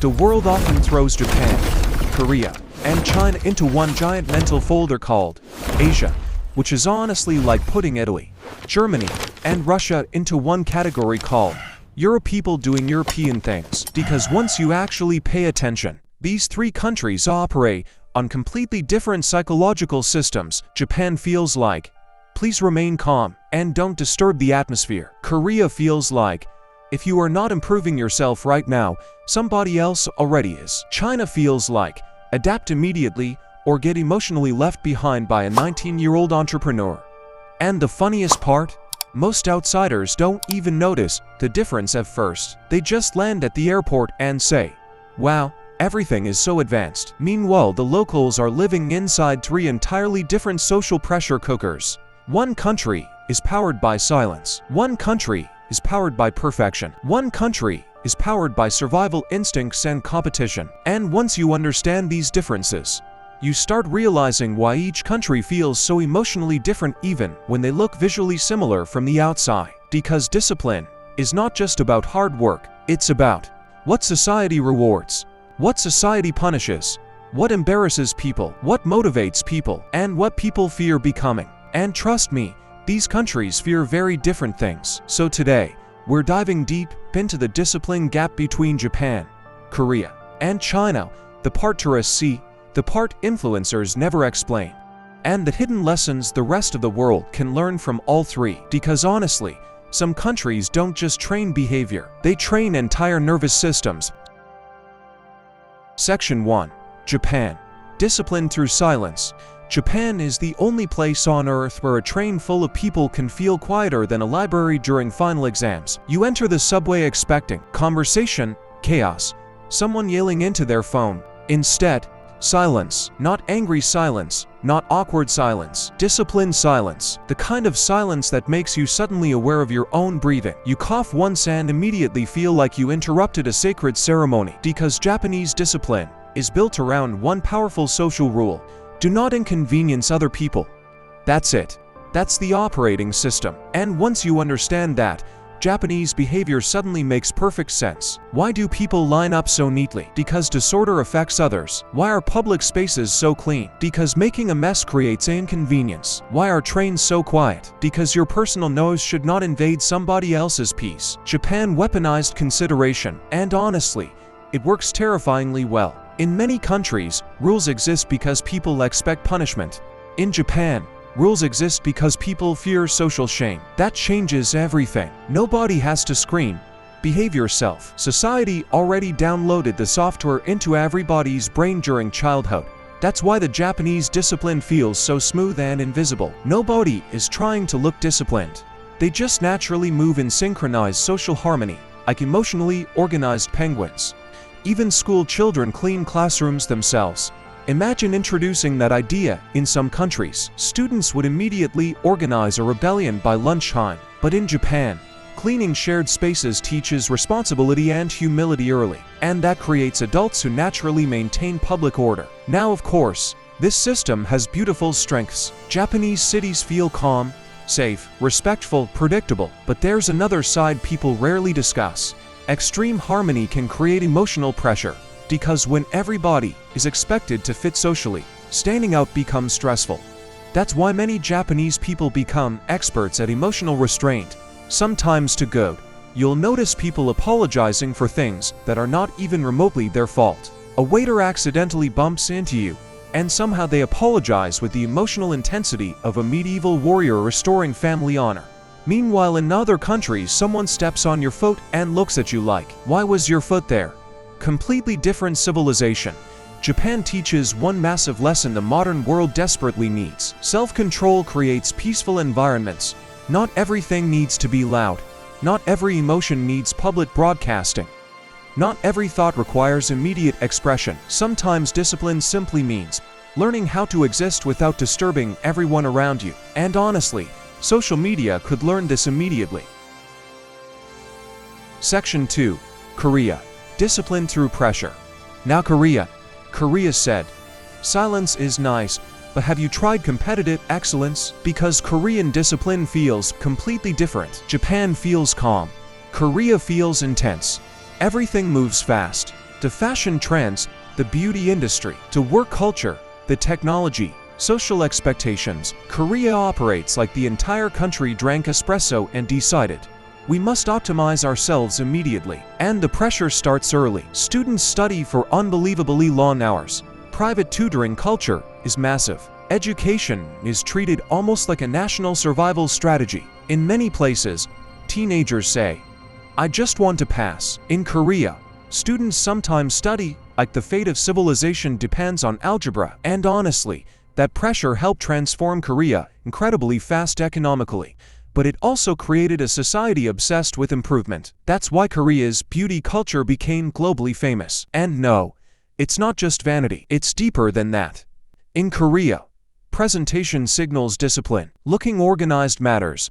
The world often throws Japan, Korea, and China into one giant mental folder called Asia, which is honestly like putting Italy, Germany, and Russia into one category called Europe. People doing European things, because once you actually pay attention, these three countries operate on completely different psychological systems. Japan feels like, please remain calm and don't disturb the atmosphere. Korea feels like, if you are not improving yourself right now, somebody else already is. China feels like, adapt immediately or get emotionally left behind by a 19-year-old entrepreneur. And the funniest part? Most outsiders don't even notice the difference at first. They just land at the airport and say, wow, everything is so advanced. Meanwhile, the locals are living inside three entirely different social pressure cookers. One country is powered by silence. One country is powered by perfection. One country is powered by survival instincts and competition. And once you understand these differences, you start realizing why each country feels so emotionally different even when they look visually similar from the outside. Because discipline is not just about hard work, it's about what society rewards, what society punishes, what embarrasses people, what motivates people, and what people fear becoming. And trust me, these countries fear very different things. So today, we're diving deep into the discipline gap between Japan, Korea, and China, the part tourists see, the part influencers never explain, and the hidden lessons the rest of the world can learn from all three. Because honestly, some countries don't just train behavior, they train entire nervous systems. Section 1. Japan. Discipline through silence. Japan is the only place on earth where a train full of people can feel quieter than a library during final exams. You enter the subway expecting conversation, chaos, someone yelling into their phone. Instead, silence. Not angry silence, not awkward silence. Disciplined silence. The kind of silence that makes you suddenly aware of your own breathing. You cough once and immediately feel like you interrupted a sacred ceremony. Because Japanese discipline is built around one powerful social rule. Do not inconvenience other people. That's it. That's the operating system. And once you understand that, Japanese behavior suddenly makes perfect sense. Why do people line up so neatly? Because disorder affects others. Why are public spaces so clean? Because making a mess creates inconvenience. Why are trains so quiet? Because your personal nose should not invade somebody else's peace. Japan weaponized consideration, and honestly, it works terrifyingly well. In many countries, rules exist because people expect punishment. In Japan, rules exist because people fear social shame. That changes everything. Nobody has to scream, behave yourself. Society already downloaded the software into everybody's brain during childhood. That's why the Japanese discipline feels so smooth and invisible. Nobody is trying to look disciplined. They just naturally move in synchronized social harmony, like emotionally organized penguins. Even school children clean classrooms themselves. Imagine introducing that idea in some countries. Students would immediately organize a rebellion by lunchtime. But in Japan, cleaning shared spaces teaches responsibility and humility early. And that creates adults who naturally maintain public order. Now, of course, this system has beautiful strengths. Japanese cities feel calm, safe, respectful, predictable. But there's another side people rarely discuss. Extreme harmony can create emotional pressure, because when everybody is expected to fit socially, standing out becomes stressful. That's why many Japanese people become experts at emotional restraint. Sometimes to good, you'll notice people apologizing for things that are not even remotely their fault. A waiter accidentally bumps into you, and somehow they apologize with the emotional intensity of a medieval warrior restoring family honor. Meanwhile, in other countries, someone steps on your foot and looks at you like, why was your foot there? Completely different civilization. Japan teaches one massive lesson the modern world desperately needs. Self-control creates peaceful environments. Not everything needs to be loud. Not every emotion needs public broadcasting. Not every thought requires immediate expression. Sometimes discipline simply means learning how to exist without disturbing everyone around you. And honestly, social media could learn this immediately. Section 2. Korea. Discipline through pressure. Now Korea said, silence is nice, but have you tried competitive excellence? Because Korean discipline feels completely different. Japan feels calm. Korea feels intense. Everything moves fast. to fashion trends, the beauty industry, to work culture, the technology, social expectations, Korea operates like the entire country drank espresso and decided, we must optimize ourselves immediately. And the pressure starts early. Students study for unbelievably long hours. Private tutoring culture is massive. Education is treated almost like a national survival strategy. In many places, teenagers say, I just want to pass. In Korea, students sometimes study like the fate of civilization depends on algebra. And honestly, that pressure helped transform Korea incredibly fast economically. But it also created a society obsessed with improvement. That's why Korea's beauty culture became globally famous. And no, it's not just vanity, it's deeper than that. In Korea, presentation signals discipline. Looking organized matters.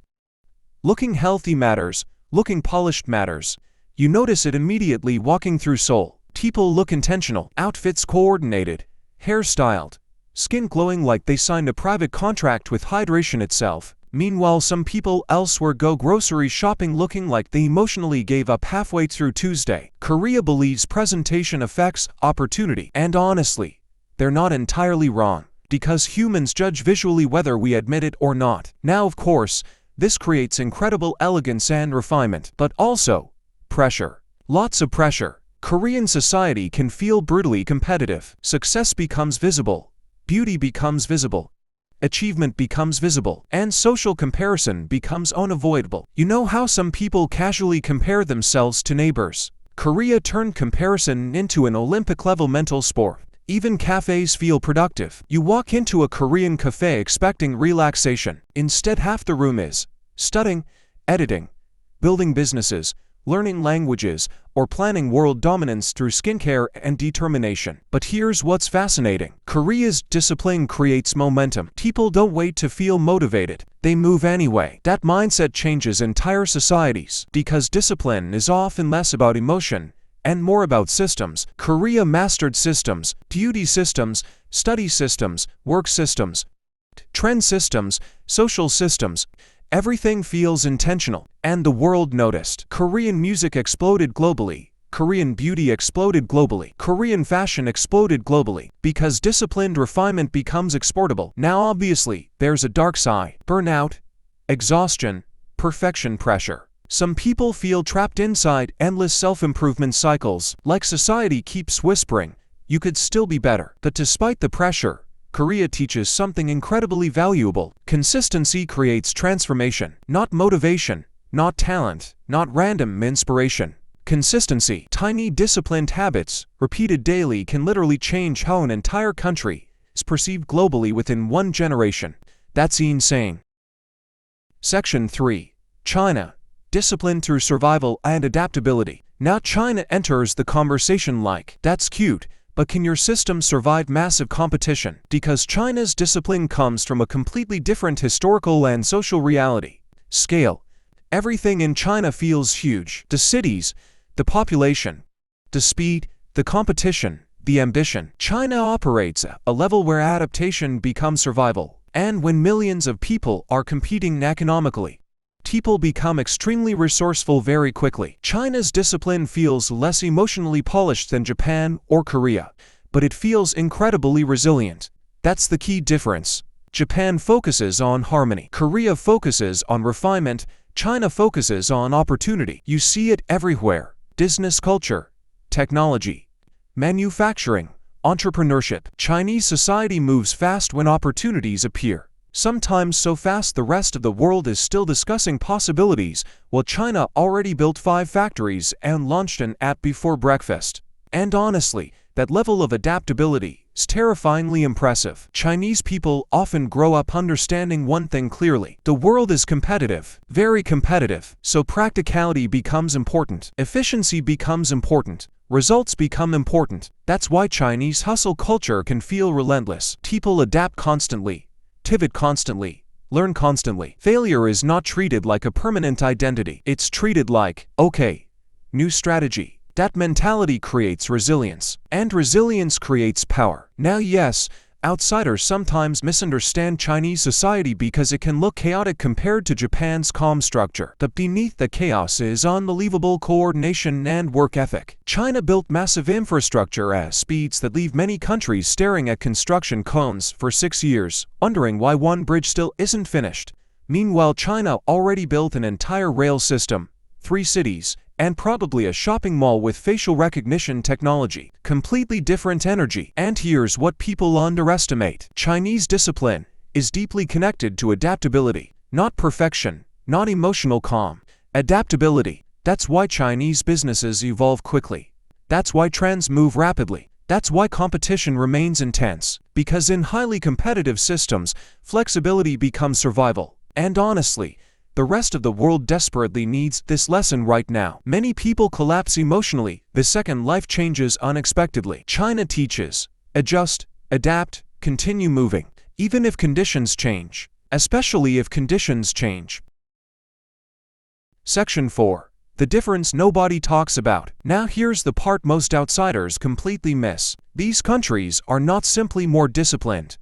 Looking healthy matters. Looking polished matters. You notice it immediately walking through Seoul. People look intentional, outfits coordinated, hair styled, skin glowing like they signed a private contract with hydration itself. Meanwhile, some people elsewhere go grocery shopping looking like they emotionally gave up halfway through Tuesday. Korea believes presentation affects opportunity. And honestly, they're not entirely wrong, because humans judge visually whether we admit it or not. Now, of course, this creates incredible elegance and refinement, but also pressure. Lots of pressure. Korean society can feel brutally competitive. Success becomes visible. Beauty becomes visible. Achievement becomes visible, and social comparison becomes unavoidable. You know how some people casually compare themselves to neighbors? Korea turned comparison into an Olympic-level mental sport. Even cafes feel productive. You walk into a Korean cafe expecting relaxation. Instead, half the room is studying, editing, building businesses, learning languages, or planning world dominance through skincare and determination. But here's what's fascinating. Korea's discipline creates momentum. People don't wait to feel motivated. They move anyway. That mindset changes entire societies, because discipline is often less about emotion and more about systems. Korea mastered systems, beauty systems, study systems, work systems, trend systems, social systems. Everything feels intentional, and the world noticed. Korean music exploded globally. Korean beauty exploded globally. Korean fashion exploded globally, because disciplined refinement becomes exportable. Now obviously, there's a dark side. Burnout, exhaustion, perfection pressure. Some people feel trapped inside endless self-improvement cycles, like society keeps whispering, you could still be better. But despite the pressure, Korea teaches something incredibly valuable. Consistency creates transformation, not motivation, not talent, not random inspiration. Consistency, tiny disciplined habits, repeated daily, can literally change how an entire country is perceived globally within one generation. That's insane. Section 3. China. Discipline through survival and adaptability. Now China enters the conversation like, that's cute, but can your system survive massive competition? Because China's discipline comes from a completely different historical and social reality. Scale. Everything in China feels huge. The cities, the population, the speed, the competition, the ambition. China operates at a level where adaptation becomes survival. And when millions of people are competing economically, people become extremely resourceful very quickly. China's discipline feels less emotionally polished than Japan or Korea, but it feels incredibly resilient. That's the key difference. Japan focuses on harmony. Korea focuses on refinement. China focuses on opportunity. You see it everywhere. Business culture, technology, manufacturing, entrepreneurship. Chinese society moves fast when opportunities appear. Sometimes so fast the rest of the world is still discussing possibilities, while China already built 5 factories and launched an app before breakfast. And honestly, that level of adaptability is terrifyingly impressive. Chinese people often grow up understanding one thing clearly. The world is competitive, very competitive, so practicality becomes important. Efficiency becomes important. Results become important. That's why Chinese hustle culture can feel relentless. People adapt constantly, pivot constantly, learn constantly. Failure is not treated like a permanent identity. It's treated like, okay, new strategy. That mentality creates resilience, and resilience creates power. Now yes, Outsiders sometimes misunderstand Chinese society because it can look chaotic compared to Japan's calm structure. But beneath the chaos is unbelievable coordination and work ethic. China built massive infrastructure at speeds that leave many countries staring at construction cones for 6 years, wondering why one bridge still isn't finished. Meanwhile, China already built an entire rail system, 3 cities, and probably a shopping mall with facial recognition technology. Completely different energy. And here's what people underestimate. Chinese discipline is deeply connected to adaptability, not perfection, not emotional calm. Adaptability. That's why Chinese businesses evolve quickly. That's why trends move rapidly. That's why competition remains intense. Because in highly competitive systems, flexibility becomes survival. And honestly, the rest of the world desperately needs this lesson right now. Many people collapse emotionally the second life changes unexpectedly. China teaches, adjust, adapt, continue moving, even if conditions change, especially if conditions change. Section 4. The difference nobody talks about. Now here's the part most outsiders completely miss. These countries are not simply more disciplined.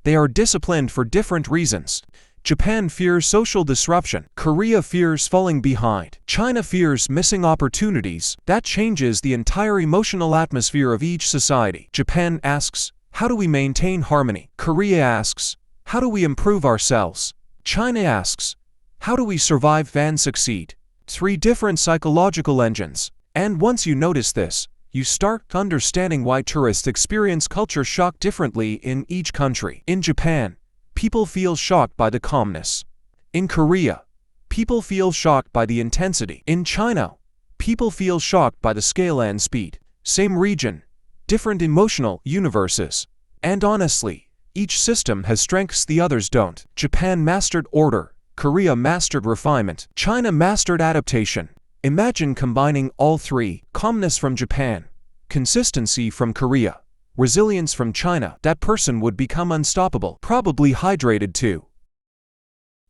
They are disciplined for different reasons. Japan fears social disruption. Korea fears falling behind. China fears missing opportunities. That changes the entire emotional atmosphere of each society. Japan asks, how do we maintain harmony? Korea asks, how do we improve ourselves? China asks, how do we survive and succeed? 3 different psychological engines. And once you notice this, you start understanding why tourists experience culture shock differently in each country. In Japan, people feel shocked by the calmness. In Korea, people feel shocked by the intensity. In China, people feel shocked by the scale and speed. Same region, different emotional universes. And honestly, each system has strengths the others don't. Japan mastered order, Korea mastered refinement, China mastered adaptation. Imagine combining all 3: calmness from Japan, consistency from Korea, resilience from China. That person would become unstoppable, probably hydrated too.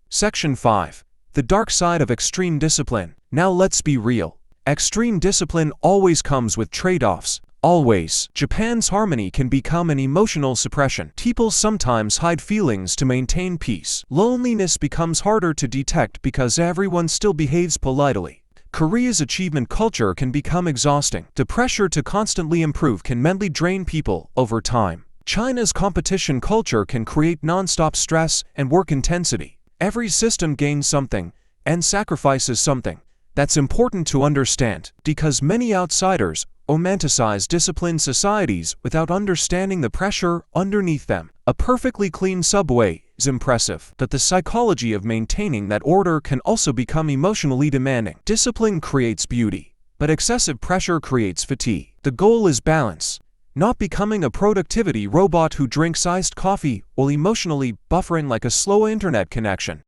Section 5. The dark side of extreme discipline. Now let's be real. Extreme discipline always comes with trade-offs. Always. Japan's harmony can become an emotional suppression. People sometimes hide feelings to maintain peace. Loneliness becomes harder to detect because everyone still behaves politely. Korea's achievement culture can become exhausting. The pressure to constantly improve can mentally drain people over time. China's competition culture can create non-stop stress and work intensity. Every system gains something and sacrifices something. That's important to understand because many outsiders romanticize disciplined societies without understanding the pressure underneath them. A perfectly clean subway is impressive, but the psychology of maintaining that order can also become emotionally demanding. Discipline creates beauty, but excessive pressure creates fatigue. The goal is balance, not becoming a productivity robot who drinks iced coffee while emotionally buffering like a slow internet connection.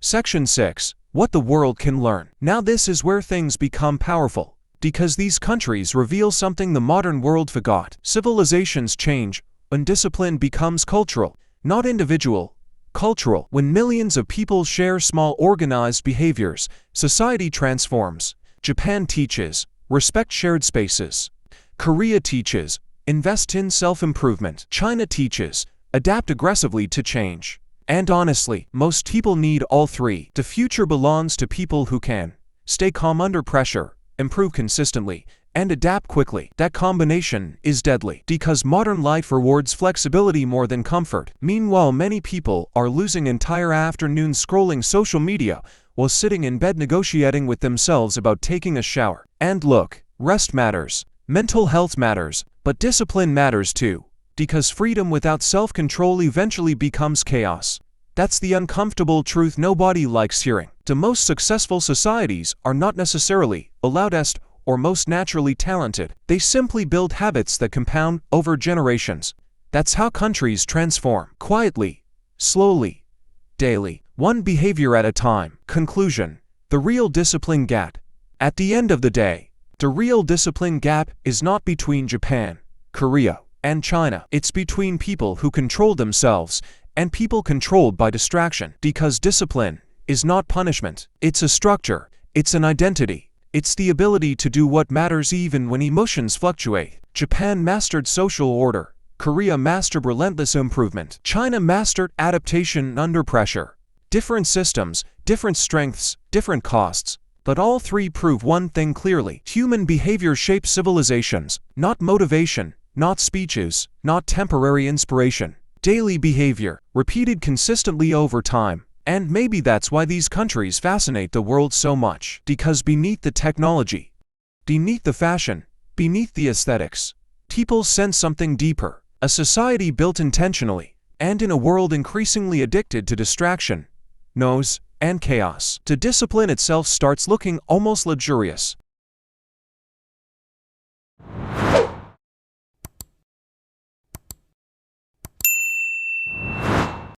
Section 6. What the world can learn. Now this is where things become powerful, because these countries reveal something the modern world forgot. Civilizations change when discipline becomes cultural, not individual. Cultural. When millions of people share small organized behaviors, society transforms. Japan teaches, respect shared spaces. Korea teaches, invest in self-improvement. China teaches, adapt aggressively to change. And honestly, most people need all 3. The future belongs to people who can stay calm under pressure, improve consistently, and adapt quickly. That combination is deadly because modern life rewards flexibility more than comfort. Meanwhile, many people are losing entire afternoons scrolling social media while sitting in bed negotiating with themselves about taking a shower. And look, rest matters, mental health matters, but discipline matters too. Because freedom without self-control eventually becomes chaos. That's the uncomfortable truth nobody likes hearing. The most successful societies are not necessarily the loudest or most naturally talented. They simply build habits that compound over generations. That's how countries transform. Quietly, slowly, daily, one behavior at a time. Conclusion. The real discipline gap. At the end of the day, the real discipline gap is not between Japan, Korea, and China. It's between people who control themselves and people controlled by distraction. Because discipline is not punishment. It's a structure. It's an identity. It's the ability to do what matters even when emotions fluctuate. Japan mastered social order. Korea mastered relentless improvement. China mastered adaptation under pressure. Different systems, different strengths, different costs. But all three prove one thing clearly. Human behavior shapes civilizations, not motivation, not speeches, not temporary inspiration. Daily behavior, repeated consistently over time. And maybe that's why these countries fascinate the world so much. Because beneath the technology, beneath the fashion, beneath the aesthetics, people sense something deeper. A society built intentionally, and in a world increasingly addicted to distraction, noise, and chaos. The discipline itself starts looking almost luxurious.